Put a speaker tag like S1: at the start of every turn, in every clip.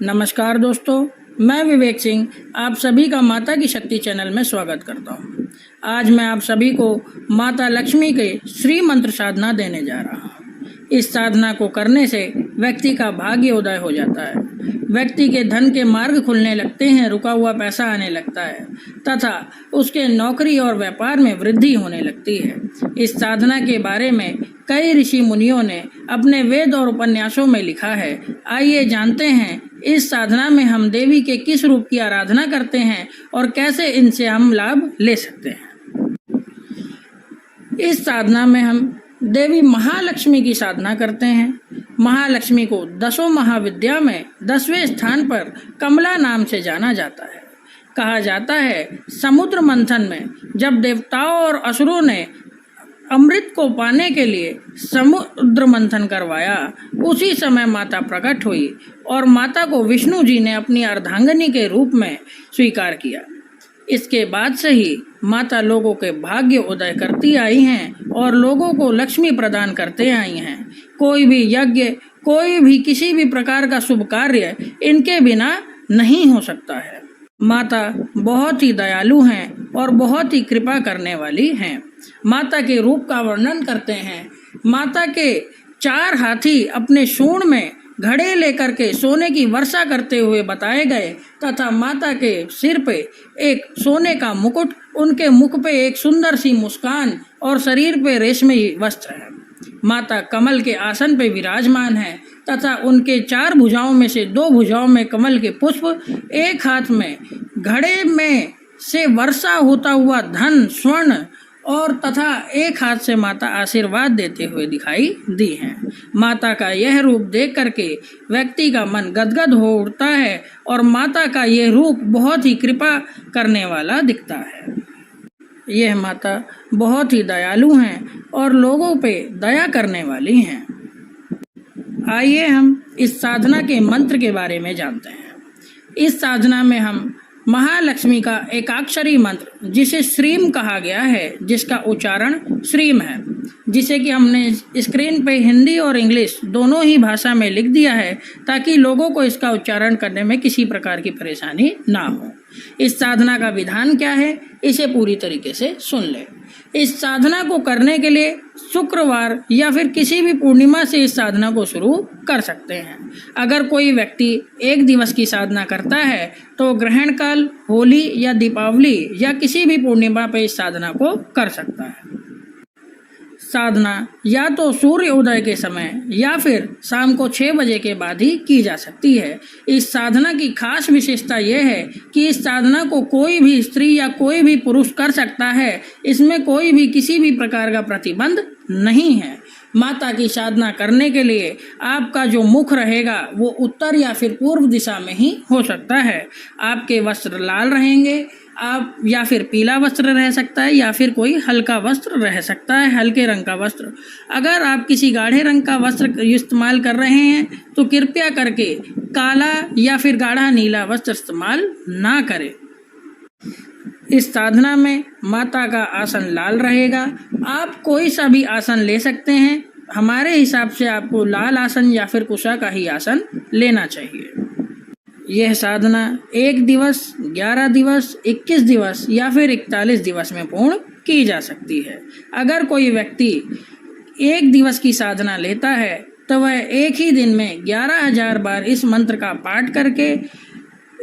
S1: नमस्कार दोस्तों, मैं विवेक सिंह आप सभी का माता की शक्ति चैनल में स्वागत करता हूं। आज मैं आप सभी को माता लक्ष्मी के श्री मंत्र साधना देने जा रहा हूं। इस साधना को करने से व्यक्ति का भाग्य उदय हो जाता है, व्यक्ति के धन के मार्ग खुलने लगते हैं, रुका हुआ पैसा आने लगता है तथा उसके नौकरी और व्यापार में वृद्धि होने लगती है। इस साधना के बारे में कई ऋषि मुनियों ने अपने वेद और उपन्यासों में लिखा है। आइए जानते हैं इस साधना में हम देवी के किस रूप की आराधना करते हैं और कैसे इनसे हम लाभ ले सकते हैं। इस साधना में हम देवी महालक्ष्मी की साधना करते हैं। महालक्ष्मी को दसों महाविद्या में 10वें स्थान पर कमला नाम से जाना जाता है। कहा जाता है समुद्र मंथन में जब देवताओं और असुरों ने अमृत को पाने के लिए समुद्र मंथन करवाया, उसी समय माता प्रकट हुई और माता को विष्णु जी ने अपनी अर्धांगिनी के रूप में स्वीकार किया। इसके बाद से ही माता लोगों के भाग्य उदय करती आई हैं और लोगों को लक्ष्मी प्रदान करते आई हैं। कोई भी यज्ञ, कोई भी किसी भी प्रकार का शुभ कार्य इनके बिना नहीं हो सकता है। माता बहुत ही दयालु हैं और बहुत ही कृपा करने वाली हैं। माता के रूप का वर्णन करते हैं। माता के 4 हाथी अपने सूंड में घड़े लेकर के सोने की वर्षा करते हुए बताए गए तथा माता के सिर पे एक सोने का मुकुट, उनके मुख पे एक सुंदर सी मुस्कान और शरीर पे रेशमी वस्त्र है। माता कमल के आसन पे विराजमान है तथा उनके 4 भुजाओं में से 2 भुजाओं में कमल के पुष्प, एक हाथ में घड़े में से वर्षा होता हुआ धन, स्वर्ण और तथा एक हाथ से माता आशीर्वाद देते हुए दिखाई दी हैं। माता का यह रूप देख करके व्यक्ति का मन गदगद हो उठता है और माता का यह रूप बहुत ही कृपा करने वाला दिखता है। यह माता बहुत ही दयालु हैं और लोगों पे दया करने वाली हैं। आइए हम इस साधना के मंत्र के बारे में जानते हैं। इस साधना में हम महालक्ष्मी का एकाक्षरी मंत्र, जिसे श्रीम कहा गया है, जिसका उच्चारण श्रीम है, जिसे कि हमने स्क्रीन पे हिंदी और इंग्लिश दोनों ही भाषा में लिख दिया है ताकि लोगों को इसका उच्चारण करने में किसी प्रकार की परेशानी ना हो। इस साधना का विधान क्या है, इसे पूरी तरीके से सुन ले। इस साधना को करने के लिए शुक्रवार या फिर किसी भी पूर्णिमा से इस साधना को शुरू कर सकते हैं। अगर कोई व्यक्ति एक दिवस की साधना करता है तो ग्रहण काल, होली या दीपावली या किसी भी पूर्णिमा पर इस साधना को कर सकता है। साधना या तो सूर्य उदय के समय या फिर शाम को 6 बजे के बाद ही की जा सकती है। इस साधना की खास विशेषता यह है कि इस साधना को कोई भी स्त्री या कोई भी पुरुष कर सकता है। इसमें कोई भी किसी भी प्रकार का प्रतिबंध नहीं है। माता की साधना करने के लिए आपका जो मुख रहेगा वो उत्तर या फिर पूर्व दिशा में ही हो सकता है। आपके वस्त्र लाल रहेंगे, आप या फिर पीला वस्त्र रह सकता है या फिर कोई हल्का वस्त्र रह सकता है, हल्के रंग का वस्त्र। अगर आप किसी गाढ़े रंग का वस्त्र इस्तेमाल कर रहे हैं तो कृपया करके काला या फिर गाढ़ा नीला वस्त्र इस्तेमाल ना करें। इस साधना में माता का आसन लाल रहेगा। आप कोई सा भी आसन ले सकते हैं। हमारे हिसाब से आपको लाल आसन या फिर कुशा का ही आसन लेना चाहिए। यह साधना 1 दिवस, 11 दिवस, 21 दिवस या फिर 41 दिवस में पूर्ण की जा सकती है। अगर कोई व्यक्ति 1 दिवस की साधना लेता है तो वह एक ही दिन में 11,000 बार इस मंत्र का पाठ करके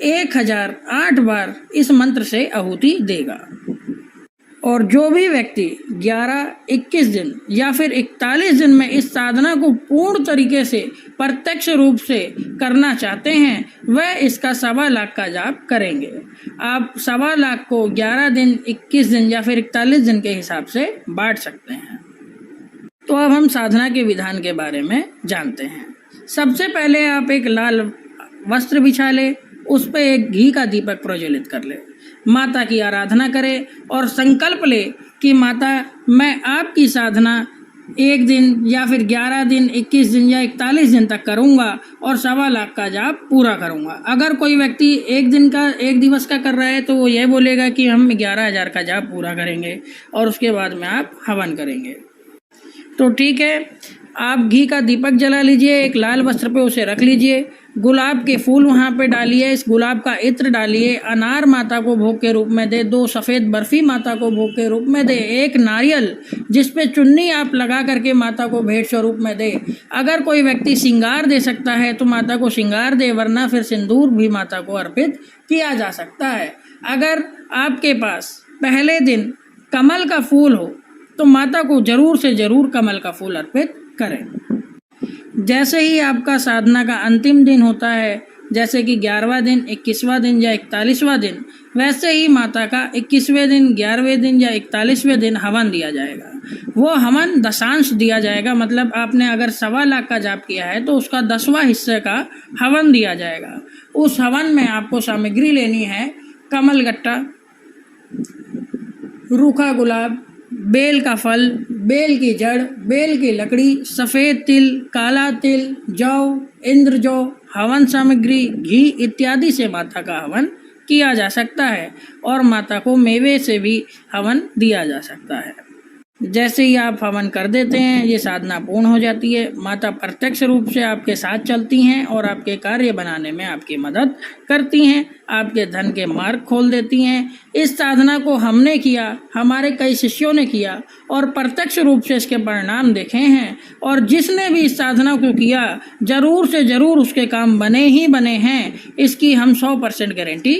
S1: 1008 बार इस मंत्र से आहुति देगा। और जो भी व्यक्ति 11, 21 दिन या फिर 41 दिन में इस साधना को पूर्ण तरीके से प्रत्यक्ष रूप से करना चाहते हैं वह इसका 1.25 लाख का जाप करेंगे। आप 1.25 लाख को 11 दिन, 21 दिन या फिर 41 दिन के हिसाब से बांट सकते हैं। तो अब हम साधना के विधान के बारे में जानते हैं। सबसे पहले आप एक लाल वस्त्र बिछा ले, उस पर एक घी का दीपक प्रज्वलित कर ले, माता की आराधना करे और संकल्प ले कि माता मैं आपकी साधना 1 दिन या फिर 11 दिन, 21 दिन या 41 दिन तक करूंगा और 1.25 लाख का जाप पूरा करूंगा। अगर कोई व्यक्ति 1 दिवस का कर रहा है तो वो यह बोलेगा कि हम 11,000 का जाप पूरा करेंगे और उसके बाद में आप हवन करेंगे। तो ठीक है, आप घी का दीपक जला लीजिए, एक लाल वस्त्र पे उसे रख लीजिए, गुलाब के फूल वहाँ पे डालिए, इस गुलाब का इत्र डालिए, अनार माता को भोग के रूप में दे, 2 सफ़ेद बर्फ़ी माता को भोग के रूप में दे, 1 नारियल जिस पे चुन्नी आप लगा करके माता को भेंट स्वरूप में दे। अगर कोई व्यक्ति श्रृंगार दे सकता है तो माता को श्रृंगार दे, वरना फिर सिंदूर भी माता को अर्पित किया जा सकता है। अगर आपके पास पहले दिन कमल का फूल हो तो माता को ज़रूर से ज़रूर कमल का फूल अर्पित करें। जैसे ही आपका साधना का अंतिम दिन होता है, जैसे कि 11वां दिन, 21वां दिन या 41वां दिन, वैसे ही माता का 21वें दिन, 11वें दिन या 41वें दिन हवन दिया जाएगा। वो हवन दशांश दिया जाएगा, मतलब आपने अगर 1.25 लाख का जाप किया है तो उसका 10वां हिस्से का हवन दिया जाएगा। उस हवन में आपको सामग्री लेनी है कमल गट्टा, रूखा गुलाब, बेल का फल, बेल की जड़, बेल की लकड़ी, सफ़ेद तिल, काला तिल, जौ, इंद्र जौ, हवन सामग्री, घी इत्यादि से माता का हवन किया जा सकता है और माता को मेवे से भी हवन दिया जा सकता है। जैसे ही आप हवन कर देते हैं, ये साधना पूर्ण हो जाती है। माता प्रत्यक्ष रूप से आपके साथ चलती हैं और आपके कार्य बनाने में आपकी मदद करती हैं, आपके धन के मार्ग खोल देती हैं। इस साधना को हमने किया, हमारे कई शिष्यों ने किया और प्रत्यक्ष रूप से इसके परिणाम देखे हैं, और जिसने भी इस साधना को किया ज़रूर से ज़रूर उसके काम बने ही बने हैं, इसकी हम 100% गारंटी